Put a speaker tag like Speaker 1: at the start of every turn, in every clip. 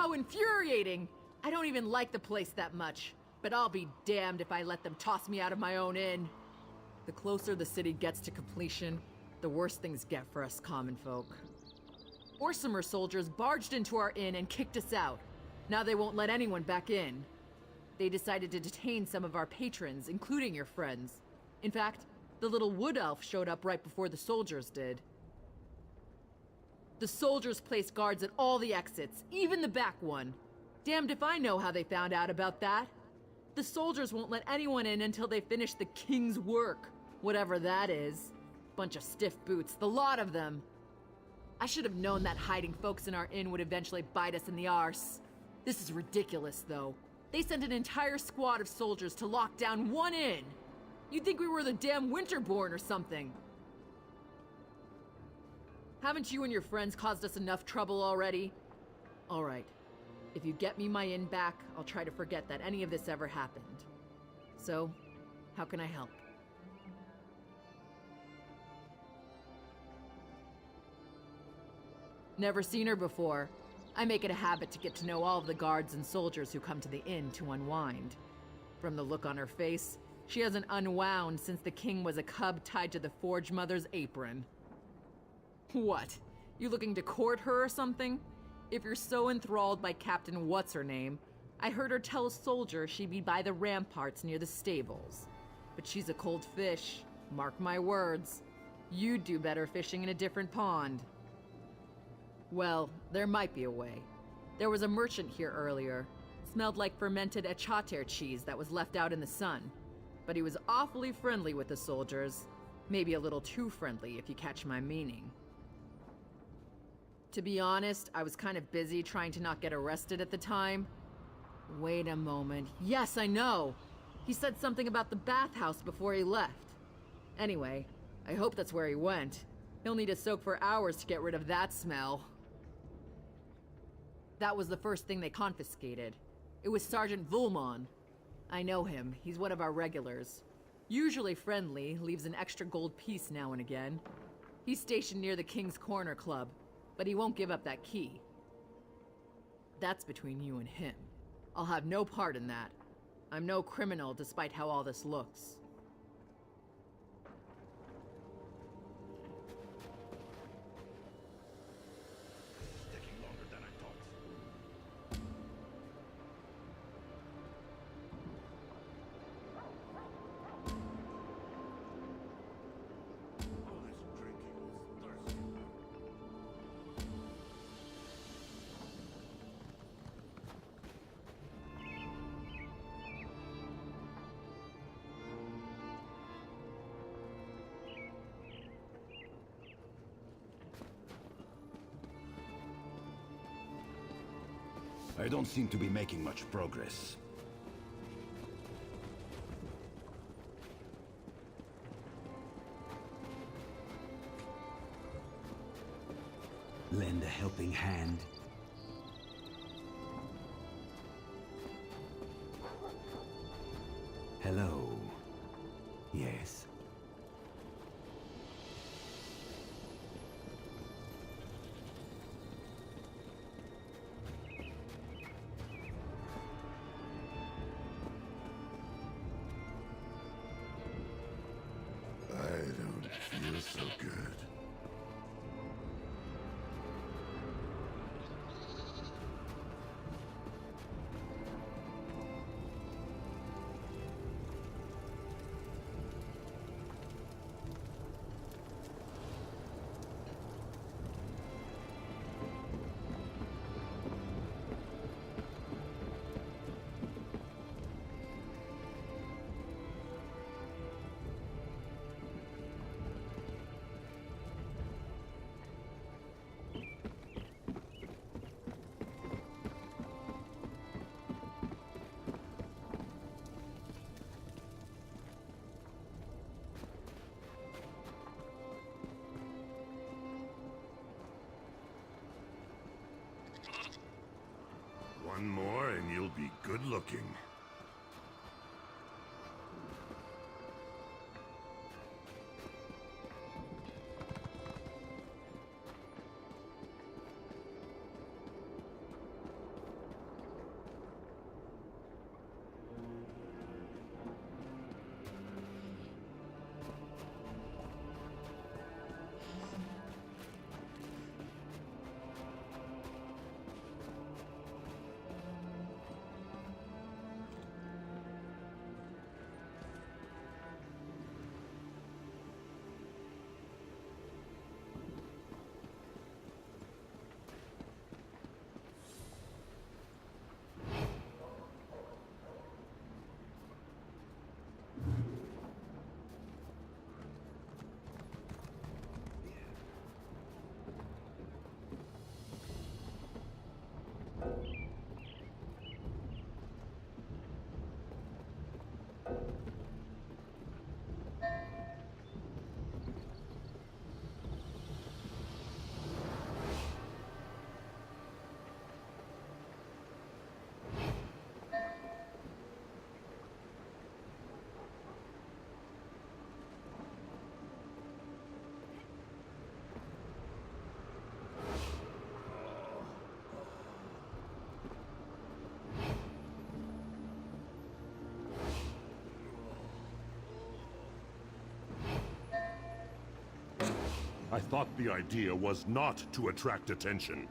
Speaker 1: How infuriating! I don't even like the place that much, but I'll be damned if I let them toss me out of my own inn. The closer the city gets to completion, the worse things get for us common folk. Orsimer soldiers barged into our inn and kicked us out. Now they won't let anyone back in. They decided to detain some of our patrons, including your friends. In fact, the little wood elf showed up right before the soldiers did. The soldiers placed guards at all the exits, even the back one. Damned if I know how they found out about that. The soldiers won't let anyone in until they finish the king's work, whatever that is. Bunch of stiff boots, the lot of them. I should have known that hiding folks in our inn would eventually bite us in the arse. This is ridiculous, though. They sent an entire squad of soldiers to lock down one inn. You'd think we were the damn Winterborn or something. Haven't you and your friends caused us enough trouble already? All right. If you get me my inn back, I'll try to forget that any of this ever happened. So, how can I help? Never seen her before. I make it a habit to get to know all of the guards and soldiers who come to the inn to unwind. From the look on her face, she hasn't unwound since the king was a cub tied to the Forge Mother's apron. What? You looking to court her or something? If you're so enthralled by Captain What's-Her-Name, I heard her tell a soldier she'd be by the ramparts near the stables. But she's a cold fish, mark my words. You'd do better fishing in a different pond. Well, there might be a way. There was a merchant here earlier. Smelled like fermented echater cheese that was left out in the sun. But he was awfully friendly with the soldiers. Maybe a little too friendly, if you catch my meaning. To be honest, I was kind of busy trying to not get arrested at the time. Wait a moment. Yes, I know! He said something about the bathhouse before he left. Anyway, I hope that's where he went. He'll need to soak for hours to get rid of that smell. That was the first thing they confiscated. It was Sergeant Vulmon. I know him. He's one of our regulars. Usually friendly, leaves an extra gold piece now and again. He's stationed near the King's Corner Club, but he won't give up that key. That's between you and him. I'll have no part in that. I'm no criminal despite how all this looks.
Speaker 2: I don't seem to be making much progress.
Speaker 3: Lend a helping hand. Hello. Yes.
Speaker 4: I don't feel so good. One more and you'll be good looking. I thought the idea was not to attract attention.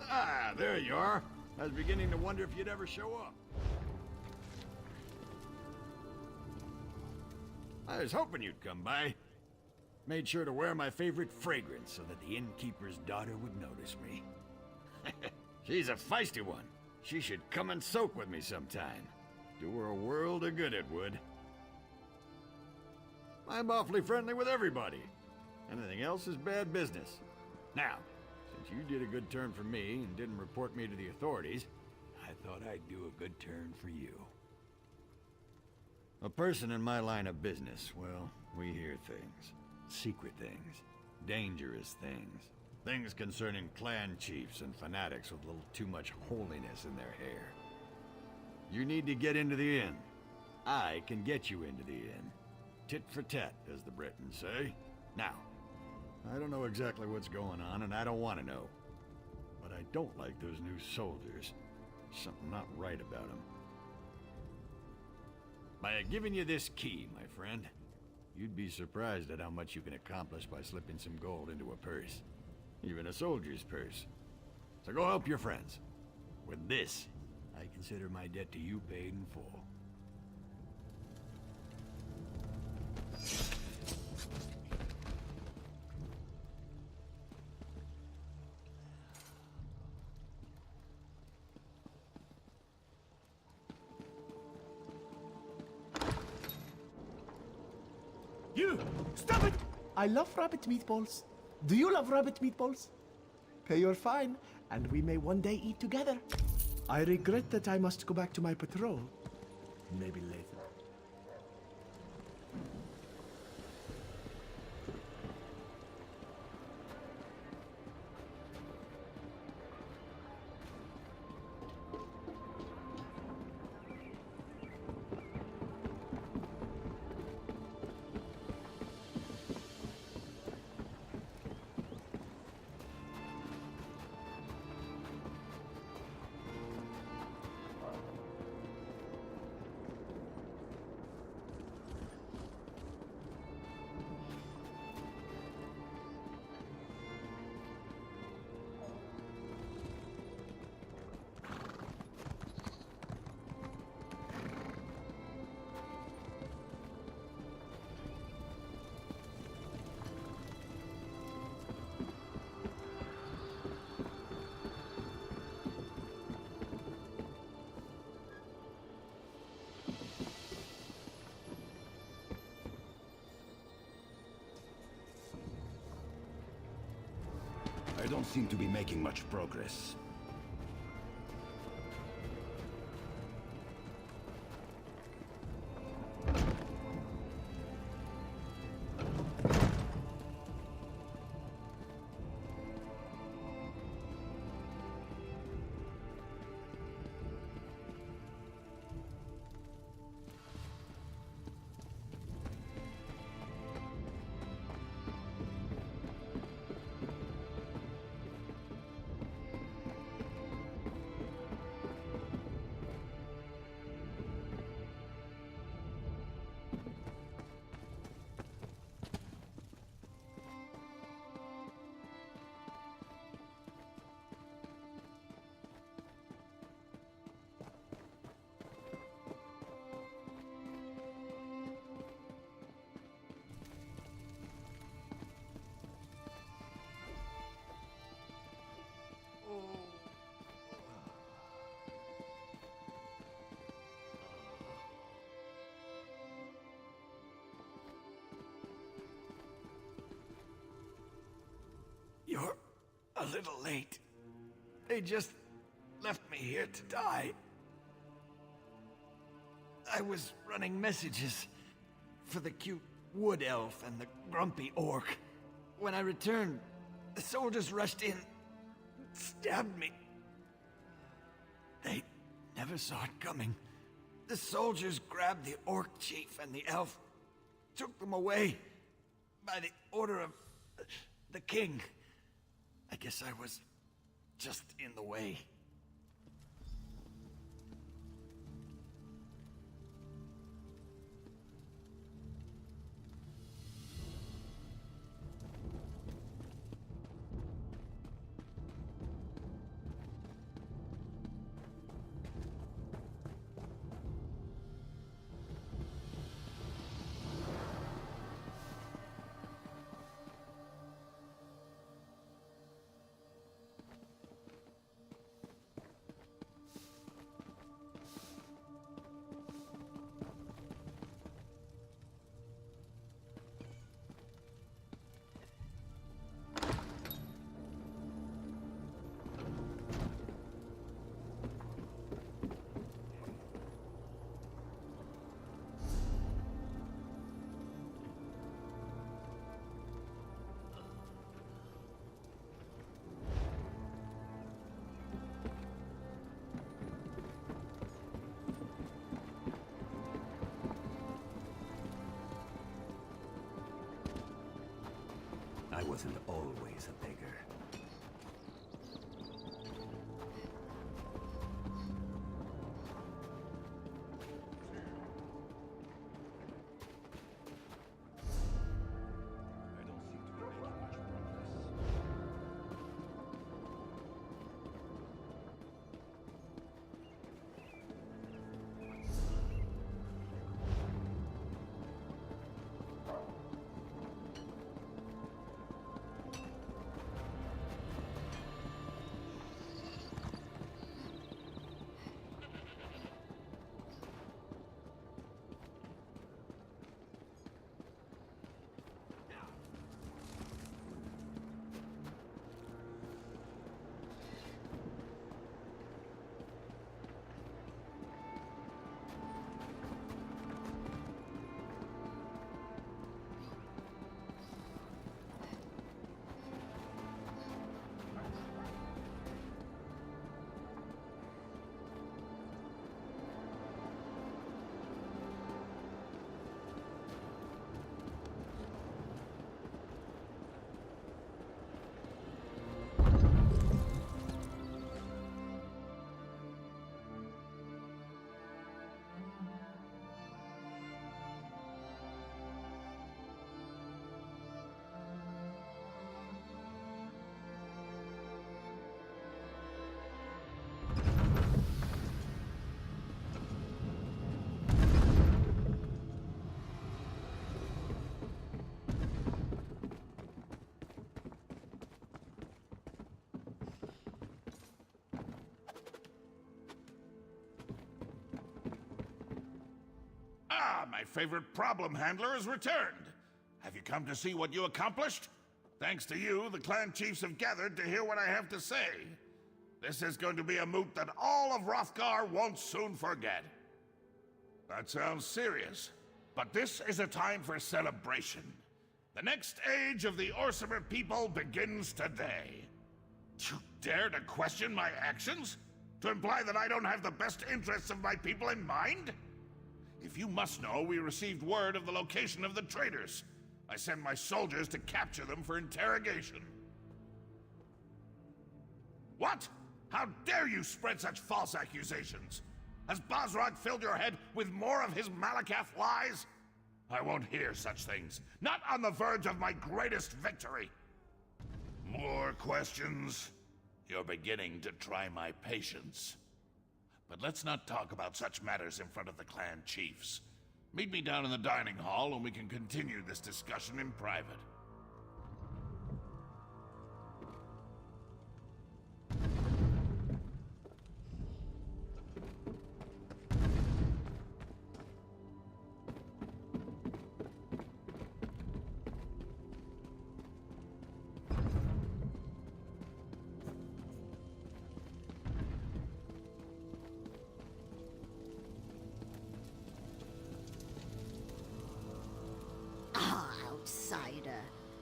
Speaker 5: Ah, there you are. I was beginning to wonder if you'd ever show up. I was hoping you'd come by. Made sure to wear my favorite fragrance so that the innkeeper's daughter would notice me. She's a feisty one. She should come and soak with me sometime. Do her a world of good, it would. I'm awfully friendly with everybody. Anything else is bad business. Now, since you did a good turn for me and didn't report me to the authorities, I thought I'd do a good turn for you. A person in my line of business, well, we hear things. Secret things. Dangerous things. Things concerning clan chiefs and fanatics with a little too much holiness in their hair. You need to get into the inn. I can get you into the inn. Tit for tat, as the Britons say. Now, I don't know exactly what's going on, and I don't want to know. But I don't like those new soldiers. Something not right about them. By giving you this key, my friend, you'd be surprised at how much you can accomplish by slipping some gold into a purse. Even a soldier's purse. So go help your friends. With this, I consider my debt to you paid in full.
Speaker 6: You! Stop it! I love rabbit meatballs. Do you love rabbit meatballs? Pay your fine, and we may one day eat together. I regret that I must go back to my patrol. Maybe later.
Speaker 2: I don't seem to be making much progress.
Speaker 5: little late. They just left me here to die. I was running messages for the cute wood elf and the grumpy orc. When I returned, the soldiers rushed in, stabbed me. They never saw it coming. The soldiers grabbed the orc chief and the elf, took them away by the order of the king. I guess I was just in the way.
Speaker 3: I wasn't always a beggar.
Speaker 2: I don't seem to be making much progress.
Speaker 4: Ah, my favorite problem handler has returned. Have you come to see what you accomplished? Thanks to you, the clan chiefs have gathered to hear what I have to say. This is going to be a moot that all of Hrothgar won't soon forget. That sounds serious, but this is a time for celebration. The next age of the Orsimer people begins today. You dare to question my actions? To imply that I don't have the best interests of my people in mind? If you must know, we received word of the location of the traitors. I sent my soldiers to capture them for interrogation. What? How dare you spread such false accusations? Has Bosrog filled your head with more of his Malakath lies? I won't hear such things. Not on the verge of my greatest victory. More questions? You're beginning to try my patience. But let's not talk about such matters in front of the clan chiefs. Meet me down in the dining hall and we can continue this discussion in private.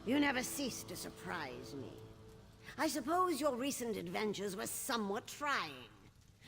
Speaker 7: You never cease to surprise me. I suppose your recent adventures were somewhat trying.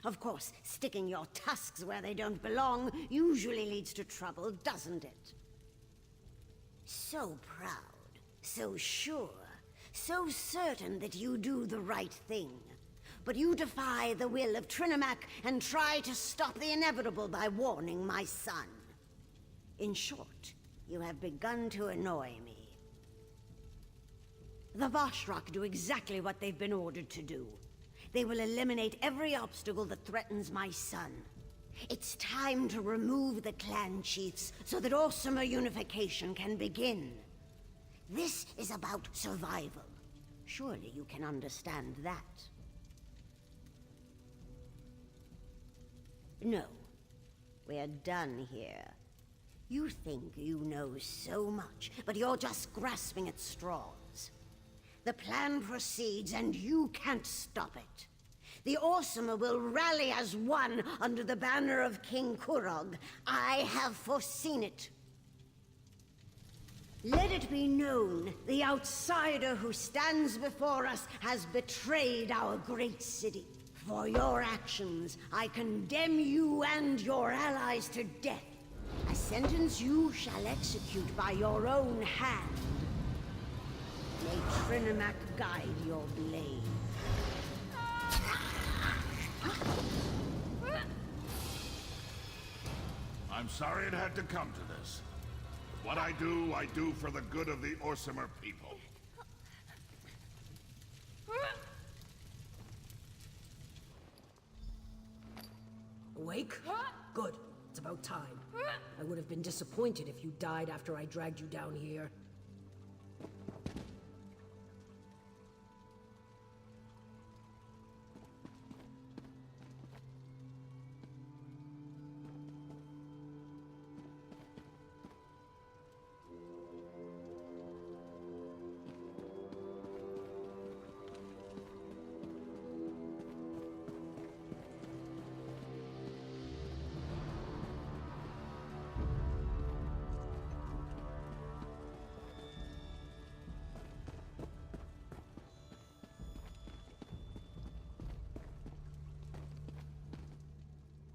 Speaker 7: Of course, sticking your tusks where they don't belong usually leads to trouble, doesn't it? So proud, so sure, so certain that you do the right thing. But you defy the will of Trinimac and try to stop the inevitable by warning my son. In short, you have begun to annoy me. The Vashrak do exactly what they've been ordered to do. They will eliminate every obstacle that threatens my son. It's time to remove the clan chiefs so that Orsimer unification can begin. This is about survival. Surely you can understand that. No. We're done here. You think you know so much, but you're just grasping at straws. The plan proceeds, and you can't stop it. The Orsimer will rally as one under the banner of King Kurog. I have foreseen it. Let it be known, the outsider who stands before us has betrayed our great city. For your actions, I condemn you and your allies to death. A sentence you shall execute by your own hand. May Trinimac guide your blade.
Speaker 4: I'm sorry it had to come to this. What I do for the good of the Orsimer people.
Speaker 8: Awake? Good. It's about time. I would have been disappointed if you died after I dragged you down here.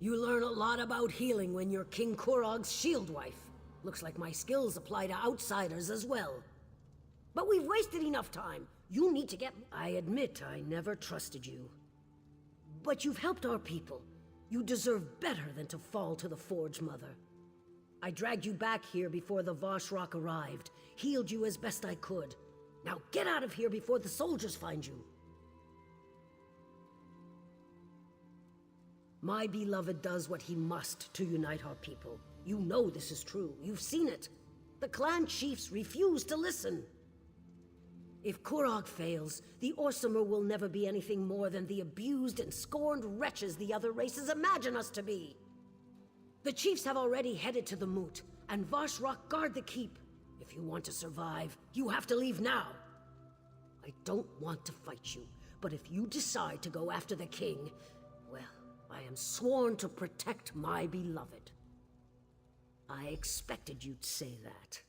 Speaker 8: You learn a lot about healing when you're King Kurog's shield wife. Looks like my skills apply to outsiders as well. But we've wasted enough time. You need to get... I admit I never trusted you. But you've helped our people. You deserve better than to fall to the Forge Mother. I dragged you back here before the Vashrak arrived, healed you as best I could. Now get out of here before the soldiers find you. My beloved does what he must to unite our people. You know this is true. You've seen it. The clan chiefs refuse to listen. If Kurog fails, the Orsimer will never be anything more than the abused and scorned wretches the other races imagine us to be. The chiefs have already headed to the Moot, and Vashrak guard the keep. If you want to survive, you have to leave now. I don't want to fight you, but if you decide to go after the king, well, I am sworn to protect my beloved. I expected you'd say that.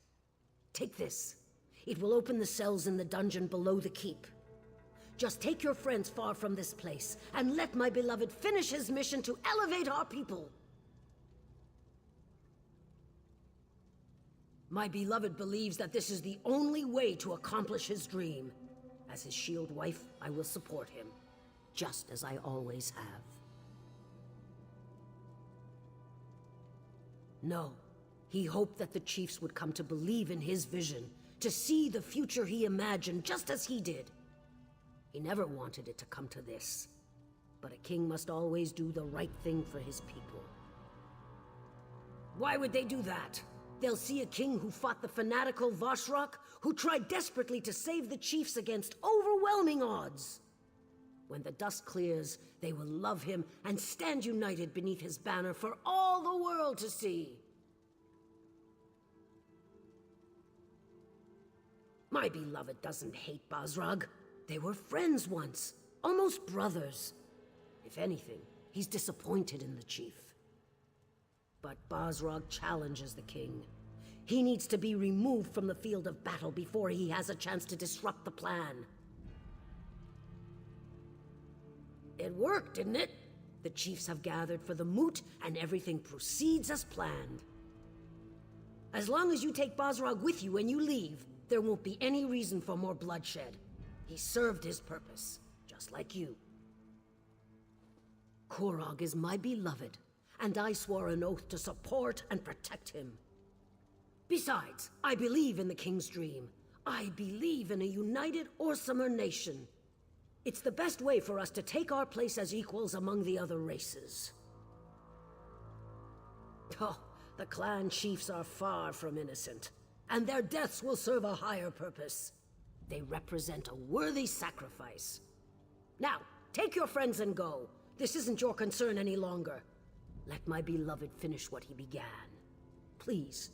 Speaker 8: Take this. It will open the cells in the dungeon below the keep. Just take your friends far from this place, and let my beloved finish his mission to elevate our people. My beloved believes that this is the only way to accomplish his dream. As his shield wife, I will support him, just as I always have. No, he hoped that the chiefs would come to believe in his vision, to see the future he imagined just as he did. He never wanted it to come to this. But a king must always do the right thing for his people. Why would they do that? They'll see a king who fought the fanatical Vashrak, who tried desperately to save the chiefs against overwhelming odds. When the dust clears, they will love him and stand united beneath his banner for all the world to see. My beloved doesn't hate Basrag. They were friends once, almost brothers. If anything, he's disappointed in the chief. But Basrag challenges the king. He needs to be removed from the field of battle before he has a chance to disrupt the plan. It worked, didn't it? The chiefs have gathered for the moot, and everything proceeds as planned. As long as you take Basrog with you when you leave, there won't be any reason for more bloodshed. He served his purpose, just like you. Korog is my beloved, and I swore an oath to support and protect him. Besides, I believe in the King's dream. I believe in a united Orsimer nation. It's the best way for us to take our place as equals among the other races. Oh, the clan chiefs are far from innocent, and their deaths will serve a higher purpose. They represent a worthy sacrifice. Now, take your friends and go. This isn't your concern any longer. Let my beloved finish what he began. Please.